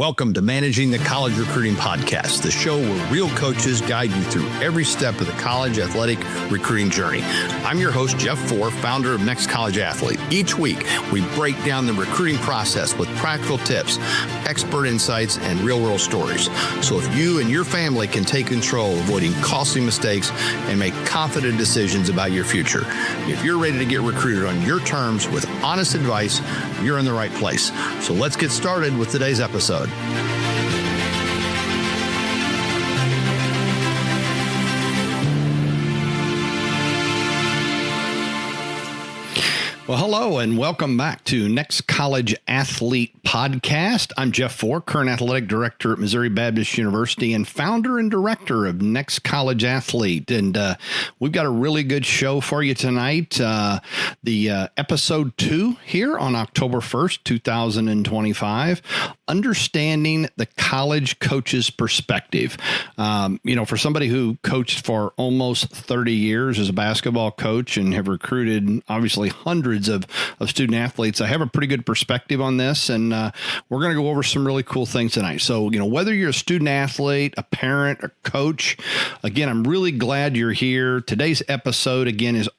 Welcome to Managing the College Recruiting Podcast, the show where real coaches guide you through every step of the college athletic recruiting journey. I'm your host, Jeff Four, founder of Next College Athlete. Each week, we break down the recruiting process with practical tips, expert insights, and real-world stories. So if you and your family can take control, avoiding costly mistakes, and make confident decisions about your future. If you're ready to get recruited on your terms with honest advice, you're in the right place. So let's get started with today's episode. Well, hello and welcome back to Next College Athlete Podcast. I'm Jeff Four, current athletic director at Missouri Baptist University and founder and director of Next College Athlete. And we've got a really good show for you tonight. The episode 2 here on October 1st, 2025, Understanding the College Coach's Perspective. For somebody who coached for almost 30 years as a basketball coach and have recruited obviously hundreds of student athletes, I have a pretty good perspective on this, and we're going to go over some really cool things tonight. So, whether you're a student athlete, a parent, a coach, again, I'm really glad you're here. Today's episode, again, is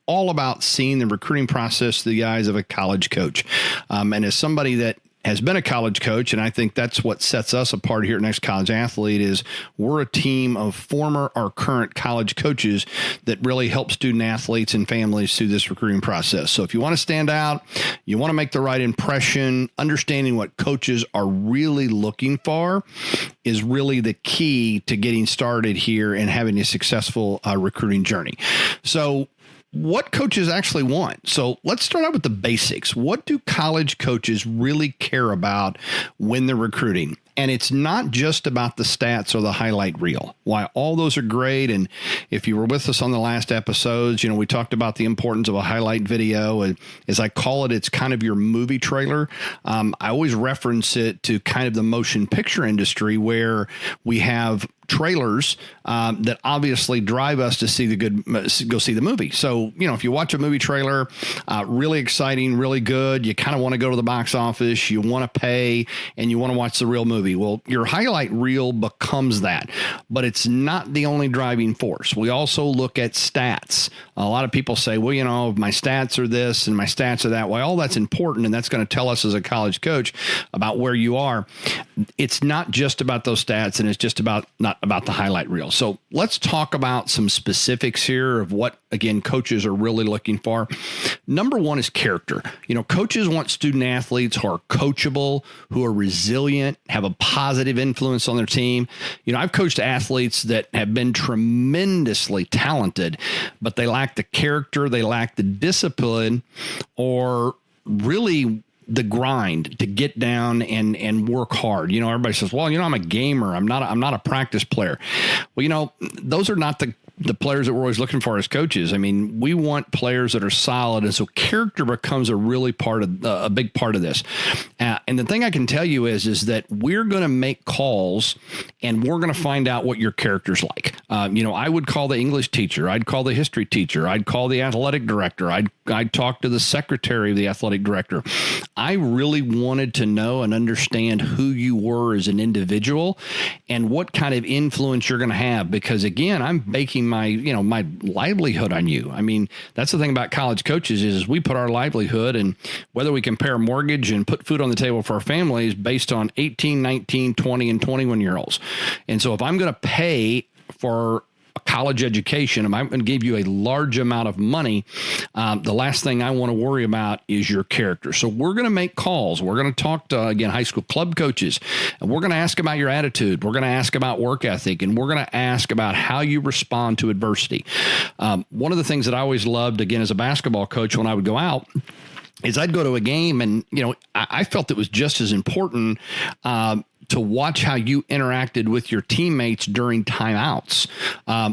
all about seeing the recruiting process through the eyes of a college coach. And as somebody that has been a college coach, and I think that's what sets us apart here at Next College Athlete, is we're a team of former or current college coaches that really help student athletes and families through this recruiting process. So if you want to stand out, you want to make the right impression, understanding what coaches are really looking for is really the key to getting started here and having a successful recruiting journey. So what coaches actually want. So let's start out with the basics. What do college coaches really care about when they're recruiting? And it's not just about the stats or the highlight reel. While all those are great, and if you were with us on the last episodes, we talked about the importance of a highlight video. And as I call it, it's kind of your movie trailer. I always reference it to kind of the motion picture industry, where we have trailers that obviously drive us to go see the movie. So, if you watch a movie trailer, really exciting, really good, you kind of want to go to the box office, you want to pay, and you want to watch the real movie. Well, your highlight reel becomes that, but it's not the only driving force. We also look at stats. A lot of people say, well, my stats are this and my stats are that. Well, all that's important, and that's going to tell us as a college coach about where you are. It's not just about those stats, and it's just not about the highlight reel. So let's talk about some specifics here of what, again, coaches are really looking for. Number one is character. Coaches want student athletes who are coachable, who are resilient, have a positive influence on their team. I've coached athletes that have been tremendously talented, but they lack the character, they lack the discipline, or really the grind to get down and work hard. Everybody says, well, I'm a gamer. I'm not a practice player. Well, those are not the players that we're always looking for as coaches. I mean, we want players that are solid. And so character becomes a big part of this. And the thing I can tell you is that we're going to make calls and we're going to find out what your character's like. I would call the English teacher. I'd call the history teacher. I'd call the athletic director. I'd talk to the secretary of the athletic director. I really wanted to know and understand who you were as an individual and what kind of influence you're going to have. Because again, I'm baking my livelihood on you. I mean, that's the thing about college coaches is we put our livelihood, and whether we can pay our mortgage and put food on the table for our families based on 18, 19, 20, and 21-year-olds. And so if I'm going to pay for a college education, and I'm going to give you a large amount of money, the last thing I want to worry about is your character. So we're going to make calls. We're going to talk to, again, high school club coaches, and we're going to ask about your attitude. We're going to ask about work ethic, and we're going to ask about how you respond to adversity. One of the things that I always loved, again, as a basketball coach, when I would go out, is I'd go to a game and, I felt it was just as important to watch how you interacted with your teammates during timeouts.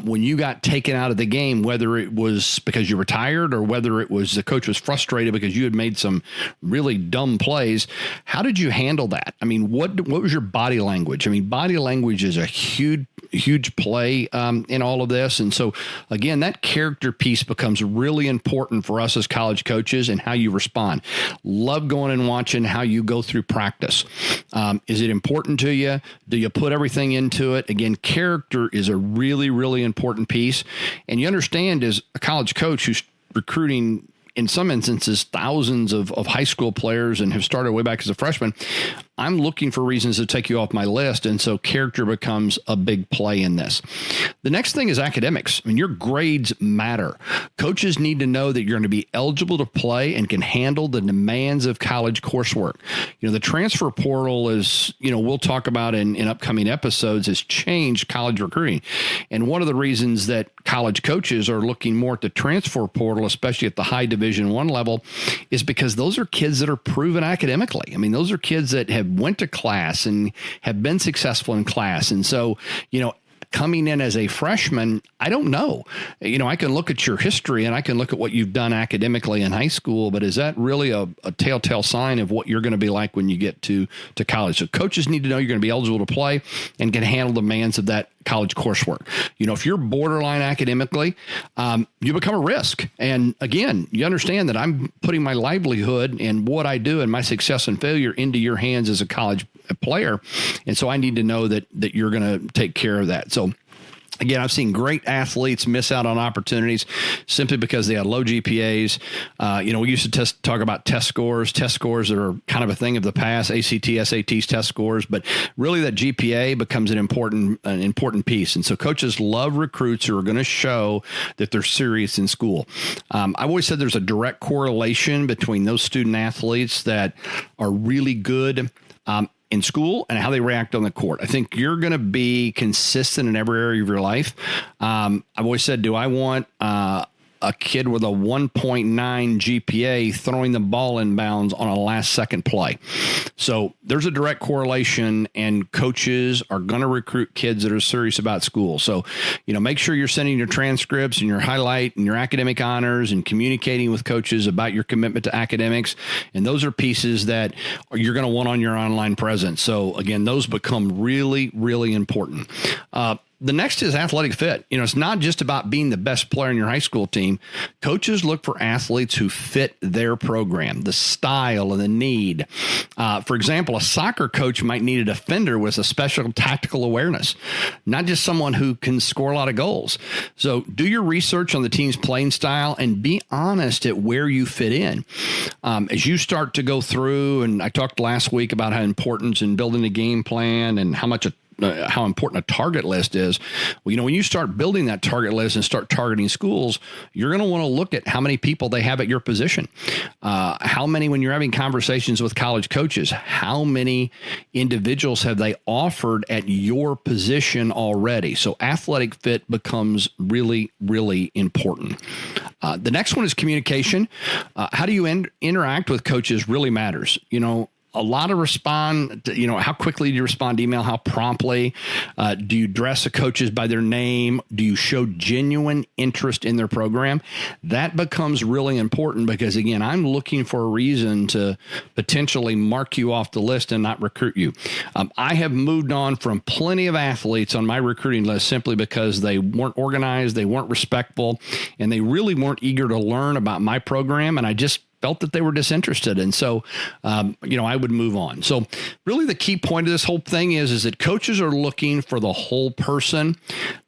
When you got taken out of the game, whether it was because you were tired or whether it was the coach was frustrated because you had made some really dumb plays, how did you handle that? I mean, what was your body language? I mean, body language is a huge play in all of this. And so, again, that character piece becomes really important for us as college coaches and how you respond. Love going and watching how you go through practice. Is it important to you? Do you put everything into it? Again, character is a really, really important piece. And you understand, as a college coach who's recruiting, in some instances, thousands of high school players and have started way back as a freshman, I'm looking for reasons to take you off my list. And so character becomes a big play in this. The next thing is academics. I mean, your grades matter. Coaches need to know that you're going to be eligible to play and can handle the demands of college coursework. The transfer portal is, we'll talk about in upcoming episodes, has changed college recruiting. And one of the reasons that college coaches are looking more at the transfer portal, especially at the high Division I level, is because those are kids that are proven academically. I mean, those are kids that have went to class and have been successful in class. And so, coming in as a freshman, I don't know. I can look at your history and I can look at what you've done academically in high school, but is that really a telltale sign of what you're going to be like when you get to college? So coaches need to know you're going to be eligible to play and can handle the demands of that college coursework. If you're borderline academically, you become a risk. And again, you understand that I'm putting my livelihood and what I do and my success and failure into your hands as a college player. And so I need to know that you're going to take care of that. So again, I've seen great athletes miss out on opportunities simply because they had low GPAs. We used to talk about test scores that are kind of a thing of the past, ACT, SATs, test scores, but really that GPA becomes an important piece. And so coaches love recruits who are going to show that they're serious in school. I've always said there's a direct correlation between those student athletes that are really good in school and how they react on the court. I think you're going to be consistent in every area of your life. I've always said, do I want a kid with a 1.9 GPA throwing the ball in bounds on a last second play? So there's a direct correlation, and coaches are going to recruit kids that are serious about school. So, make sure you're sending your transcripts and your highlight and your academic honors and communicating with coaches about your commitment to academics. And those are pieces that you're going to want on your online presence. So again, those become really, really important. The next is athletic fit. It's not just about being the best player in your high school team. Coaches look for athletes who fit their program, the style and the need. For example, a soccer coach might need a defender with a special tactical awareness, not just someone who can score a lot of goals. So do your research on the team's playing style and be honest at where you fit in. As you start to go through, and I talked last week about how important in building a game plan and how important a target list is. Well, when you start building that target list and start targeting schools, you're going to want to look at how many people they have at your position. How many, when you're having conversations with college coaches, how many individuals have they offered at your position already? So athletic fit becomes really, really important. The next one is communication. How do you interact with coaches really matters. A lot of respond, how quickly do you respond to email? How promptly? Do you address the coaches by their name? Do you show genuine interest in their program? That becomes really important because, again, I'm looking for a reason to potentially mark you off the list and not recruit you. I have moved on from plenty of athletes on my recruiting list simply because they weren't organized, they weren't respectful, and they really weren't eager to learn about my program, and I just felt that they were disinterested. And so, I would move on. So really the key point of this whole thing is that coaches are looking for the whole person.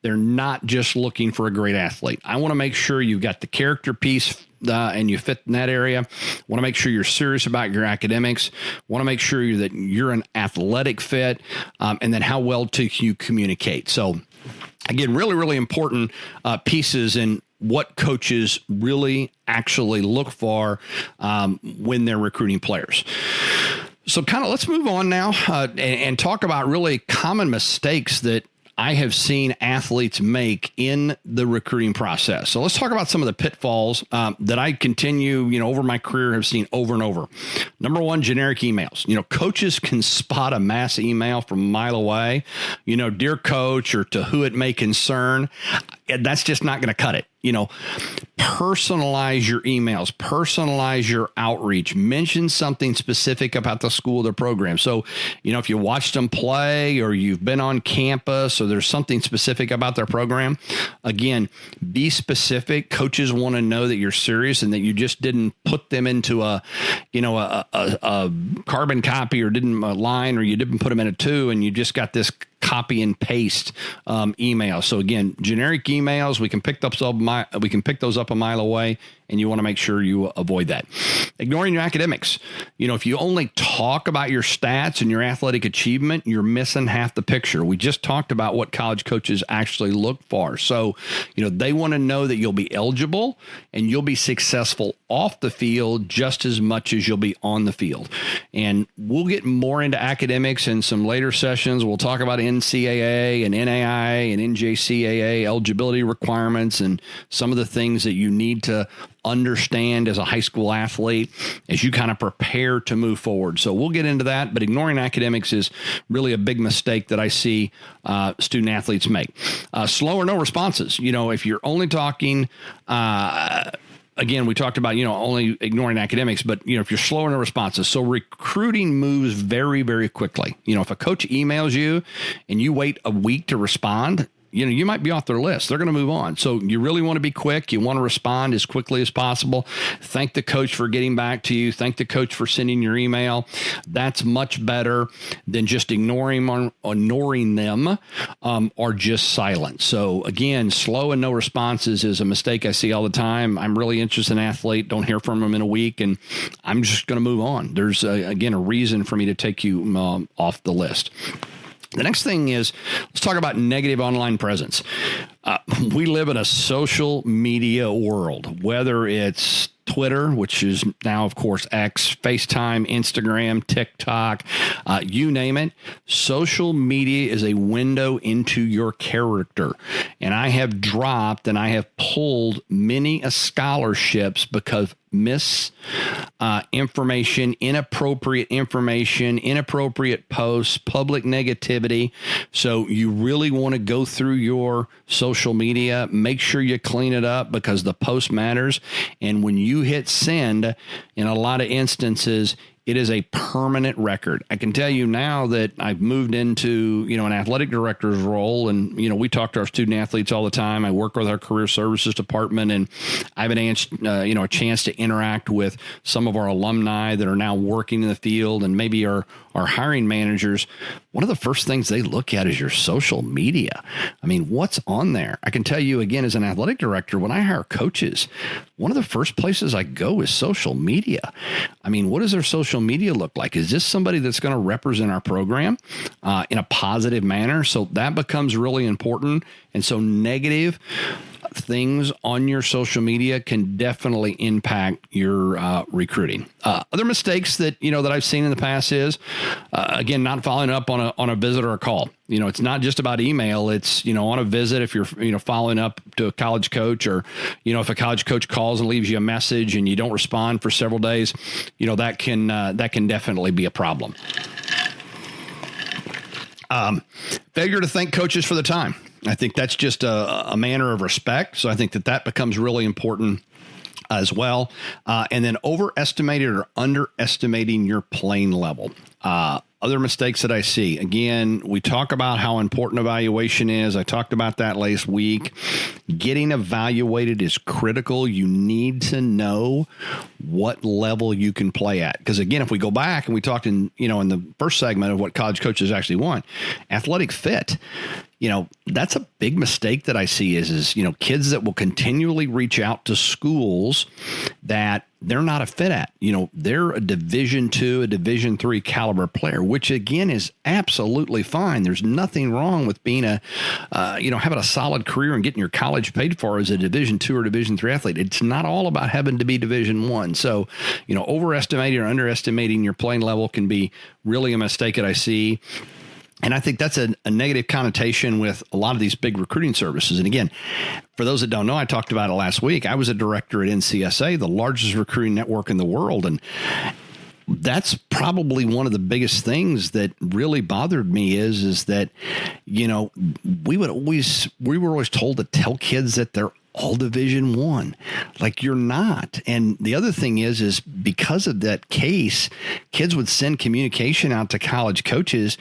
They're not just looking for a great athlete. I want to make sure you've got the character piece and you fit in that area. Want to make sure you're serious about your academics. Want to make sure that you're an athletic fit, and then how well do you communicate. So again, really, really important pieces in what coaches really actually look for when they're recruiting players. So let's move on now and talk about really common mistakes that I have seen athletes make in the recruiting process. So let's talk about some of the pitfalls that I continue, over my career have seen over and over. Number one, generic emails. Coaches can spot a mass email from a mile away, dear coach, or to who it may concern. That's just not going to cut it. Personalize your emails, personalize your outreach, mention something specific about the school or the program. So, if you watched them play or you've been on campus or there's something specific about their program, again, be specific. Coaches want to know that you're serious and that you just didn't put them into a carbon copy or didn't a line, or you didn't put them in a 2 and you just got this copy and paste email. So again, generic emails, we can pick those up a mile away, and you want to make sure you avoid that. Ignoring your academics. If you only talk about your stats and your athletic achievement, you're missing half the picture. We just talked about what college coaches actually look for. So, they want to know that you'll be eligible and you'll be successful off the field just as much as you'll be on the field. And we'll get more into academics in some later sessions. We'll talk about NCAA and NAIA and NJCAA eligibility requirements and some of the things that you need to understand as a high school athlete as you kind of prepare to move forward. So we'll get into that, but ignoring academics is really a big mistake that I see student athletes make. Slow or no responses. If you're only talking, again, we talked about, only ignoring academics, but, if you're slow in the responses. So recruiting moves very, very quickly. If a coach emails you and you wait a week to respond, you might be off their list. They're going to move on. So you really want to be quick. You want to respond as quickly as possible. Thank the coach for getting back to you. Thank the coach for sending your email. That's much better than just ignoring them or just silence. So again, slow and no responses is a mistake I see all the time. I'm really interested in an athlete. Don't hear from them in a week, and I'm just going to move on. There's, again, a reason for me to take you off the list. The next thing is, let's talk about negative online presence. We live in a social media world, whether it's Twitter, which is now, of course, X, FaceTime, Instagram, TikTok, you name it. Social media is a window into your character. And I have dropped and I have pulled many scholarships because information, inappropriate posts, public negativity. So you really want to go through your social media, make sure you clean it up because the post matters. And when you hit send, in a lot of instances, it is a permanent record. I can tell you now that I've moved into, an athletic director's role, and, we talk to our student athletes all the time. I work with our career services department, and I have a chance to interact with some of our alumni that are now working in the field and maybe our hiring managers. One of the first things they look at is your social media. I mean, what's on there? I can tell you again, as an athletic director, when I hire coaches, one of the first places I go is social media. I mean, what does their social media look like? Is this somebody that's going to represent our program in a positive manner? So that becomes really important. And so negative things on your social media can definitely impact your recruiting. Other mistakes that I've seen in the past is again, not following up on a visit or a call. It's not just about email. It's on a visit. If you're following up to a college coach, or if a college coach calls and leaves you a message and you don't respond for several days, that can definitely be a problem. Failure to thank coaches for the time. I think that's just a manner of respect. So I think that becomes really important as well. And then overestimated or underestimating your playing level. Other mistakes that I see, again, we talk about how important evaluation is. I talked about that last week. Getting evaluated is critical. You need to know what level you can play at. Because again, if we go back and we talked in the first segment of what college coaches actually want, athletic fit. That's a big mistake that I see is kids that will continually reach out to schools that they're not a fit at. They're a Division II, a Division III caliber player, which again is absolutely fine. There's nothing wrong with being having a solid career and getting your college paid for as a Division II or Division III athlete. It's not all about having to be Division I. So, overestimating or underestimating your playing level can be really a mistake that I see. And I think that's a negative connotation with a lot of these big recruiting services. And again, for those that don't know, I talked about it last week. I was a director at NCSA, the largest recruiting network in the world. And that's probably one of the biggest things that really bothered me is that, we were always told to tell kids that they're all Division I. Like, you're not. And the other thing is because of that case, kids would send communication out to college coaches,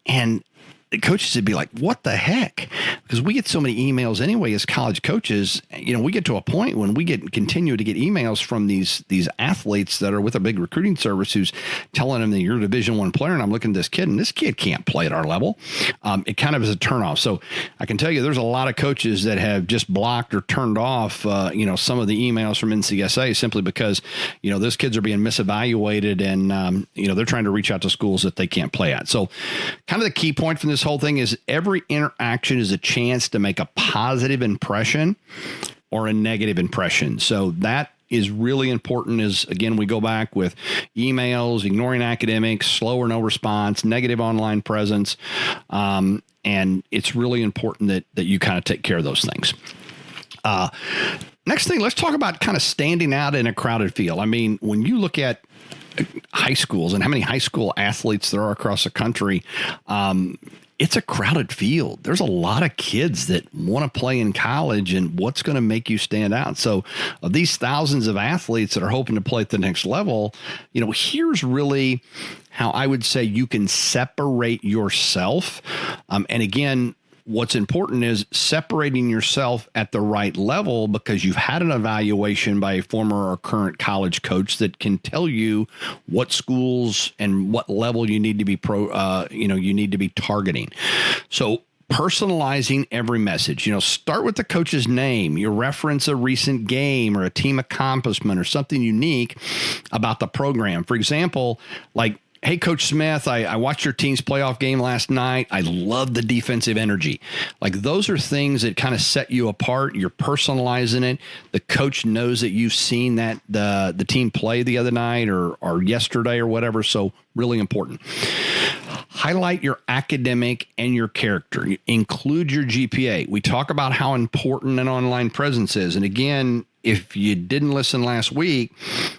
and the coaches would be like, what the heck? Because we get so many emails anyway as college coaches. We get to a point when we continue to get emails from these athletes that are with a big recruiting service who's telling them that you're a Division I player, and I'm looking at this kid, and this kid can't play at our level. It kind of is a turnoff. So I can tell you there's a lot of coaches that have just blocked or turned off, some of the emails from NCSA simply because, those kids are being misevaluated, and, they're trying to reach out to schools that they can't play at. So kind of the key point from this whole thing is every interaction is a chance to make a positive impression or a negative impression. So that is really important as, again, we go back with emails, ignoring academics, slow or no response, negative online presence. And it's really important that you kind of take care of those things. Next thing, let's talk about kind of standing out in a crowded field. I mean, when you look at high schools and how many high school athletes there are across the country, it's a crowded field. There's a lot of kids that want to play in college, and what's going to make you stand out? So of these thousands of athletes that are hoping to play at the next level, here's really how I would say you can separate yourself. And again, what's important is separating yourself at the right level, because you've had an evaluation by a former or current college coach that can tell you what schools and what level you need to be you need to be targeting. So personalizing every message, start with the coach's name, you reference a recent game or a team accomplishment or something unique about the program. For example, like, hey, Coach Smith, I watched your team's playoff game last night. I love the defensive energy. Like, those are things that kind of set you apart. You're personalizing it. The coach knows that you've seen that the team play the other night or yesterday or whatever. So really important. Highlight your academic and your character. Include your GPA. We talk about how important an online presence is. And again, if you didn't listen last week,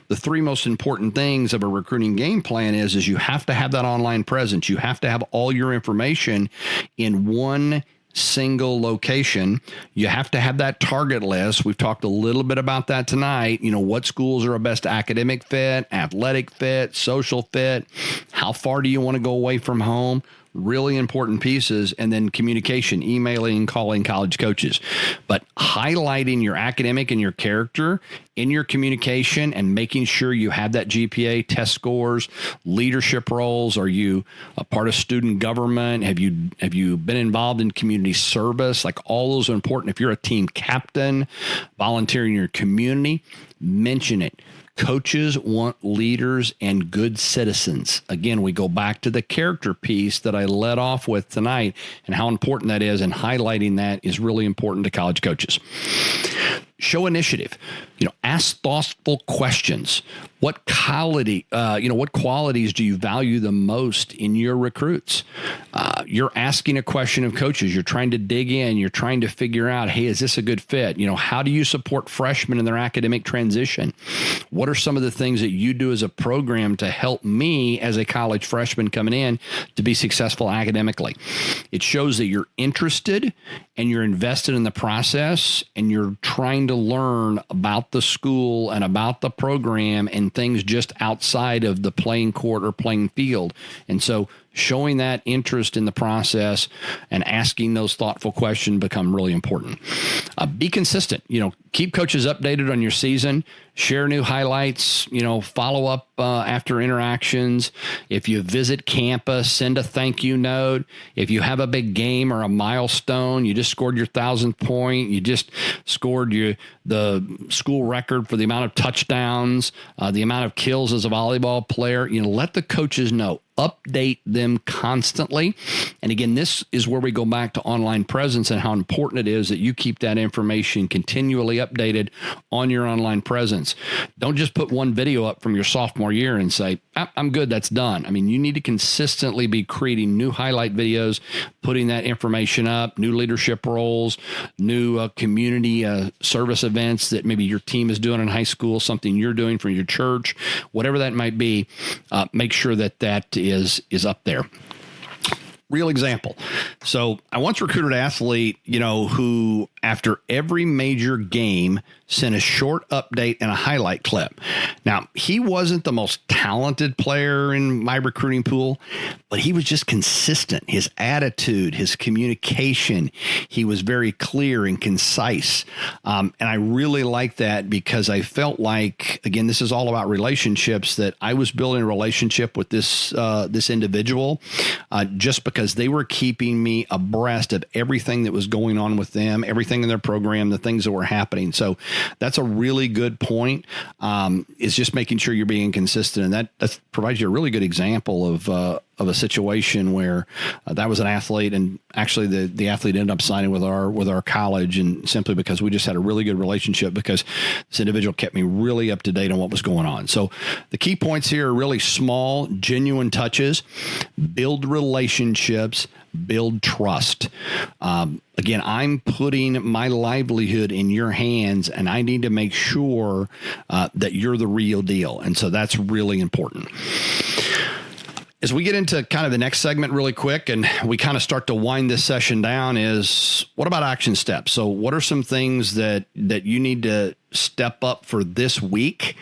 the three most important things of a recruiting game plan is you have to have that online presence. You have to have all your information in one single location. You have to have that target list. We've talked a little bit about that tonight. What schools are a best academic fit, athletic fit, social fit? How far do you want to go away from home? Really important pieces. And then communication, emailing, calling college coaches. But highlighting your academic and your character in your communication and making sure you have that GPA, test scores, leadership roles. Are you a part of student government? Have you been involved in community service? Like, all those are important. If you're a team captain, volunteering in your community, mention it. Coaches want leaders and good citizens. Again, we go back to the character piece that I led off with tonight and how important that is, and highlighting that is really important to college coaches. Show initiative. Ask thoughtful questions. What qualities do you value the most in your recruits? You're asking a question of coaches. You're trying to dig in. You're trying to figure out, hey, is this a good fit? How do you support freshmen in their academic transition? What are some of the things that you do as a program to help me as a college freshman coming in to be successful academically? It shows that you're interested and you're invested in the process, and you're trying to learn about the school and about the program and things just outside of the playing court or playing field. And so showing that interest in the process and asking those thoughtful questions become really important. Be consistent. Keep coaches updated on your season. Share new highlights. Follow up after interactions. If you visit campus, send a thank you note. If you have a big game or a milestone, you just scored your 1,000th point. You just scored the school record for the amount of touchdowns, the amount of kills as a volleyball player. Let the coaches know update them constantly. And again, this is where we go back to online presence and how important it is that you keep that information continually updated on your online presence. Don't just put one video up from your sophomore year and say, I'm good, that's done. I mean, you need to consistently be creating new highlight videos, putting that information up, new leadership roles, new community service events that maybe your team is doing in high school, something you're doing for your church, whatever that might be. Make sure that is up there. Real example. So I once recruited an athlete, who after every major game sent a short update and a highlight clip. Now, he wasn't the most talented player in my recruiting pool, but he was just consistent. His attitude, his communication, he was very clear and concise. And I really liked that because I felt like, again, this is all about relationships, that I was building a relationship with this individual just because they were keeping me abreast of everything that was going on with them, everything in their program, the things that were happening. So that's a really good point. Is just making sure you're being consistent, and that provides you a really good example of a situation where that was an athlete, and actually the athlete ended up signing with our college, and simply because we just had a really good relationship because this individual kept me really up to date on what was going on. So the key points here are really small, genuine touches, build relationships, build trust. Again, I'm putting my livelihood in your hands, and I need to make sure that you're the real deal. And so that's really important. As we get into kind of the next segment really quick, and we kind of start to wind this session down, is what about action steps? So what are some things that you need to step up for this week?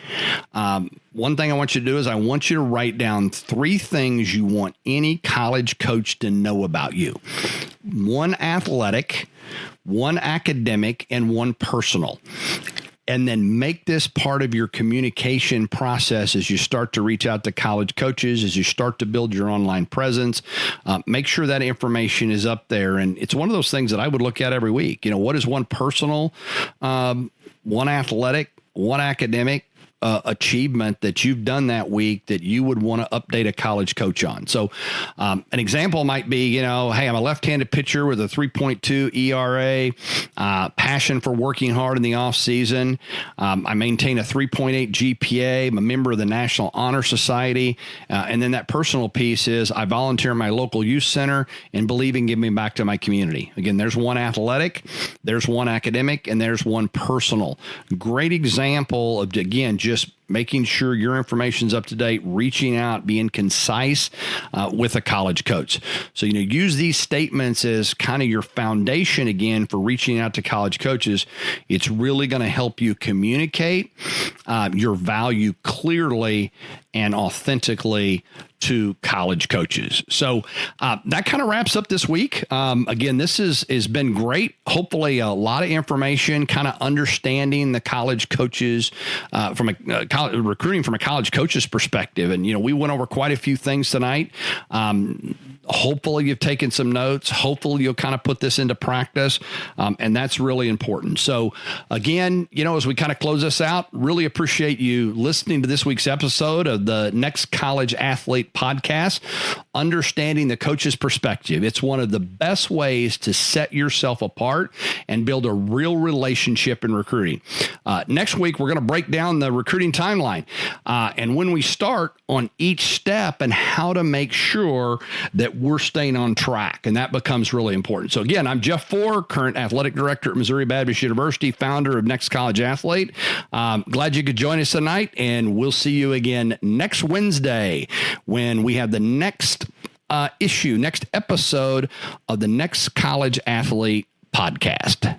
One thing I want you to do is I want you to write down 3 things you want any college coach to know about you. 1 athletic, 1 academic, and 1 personal. And then make this part of your communication process as you start to reach out to college coaches, as you start to build your online presence. Make sure that information is up there. And it's one of those things that I would look at every week. What is 1 personal, 1 athletic, 1 academic achievement that you've done that week that you would want to update a college coach on? So an example might be, hey, I'm a left-handed pitcher with a 3.2 ERA, passion for working hard in the off season. I maintain a 3.8 GPA. I'm a member of the National Honor Society. And then that personal piece is I volunteer in my local youth center and believe in giving back to my community. Again, there's 1 athletic, there's 1 academic, and there's 1 personal. Great example of, again, just making sure your information's up to date, reaching out, being concise with a college coach. So, use these statements as kind of your foundation again for reaching out to college coaches. It's really going to help you communicate your value clearly and authentically to college coaches. So that kind of wraps up this week. Again, this has been great. Hopefully a lot of information, kind of understanding the college coaches from recruiting from a college coach's perspective. And, we went over quite a few things tonight. Hopefully you've taken some notes. Hopefully you'll kind of put this into practice. And that's really important. So again, as we kind of close this out, really appreciate you listening to this week's episode of the Next College Athlete podcast, understanding the coach's perspective. It's one of the best ways to set yourself apart and build a real relationship in recruiting. Next week, we're going to break down the recruiting timeline and when we start on each step and how to make sure that we're staying on track. And that becomes really important. So again, I'm Jeff Four, current athletic director at Missouri Baptist University, founder of Next College Athlete. Glad you could join us tonight, and we'll see you again next Wednesday when we have the next next episode of the Next College Athlete podcast.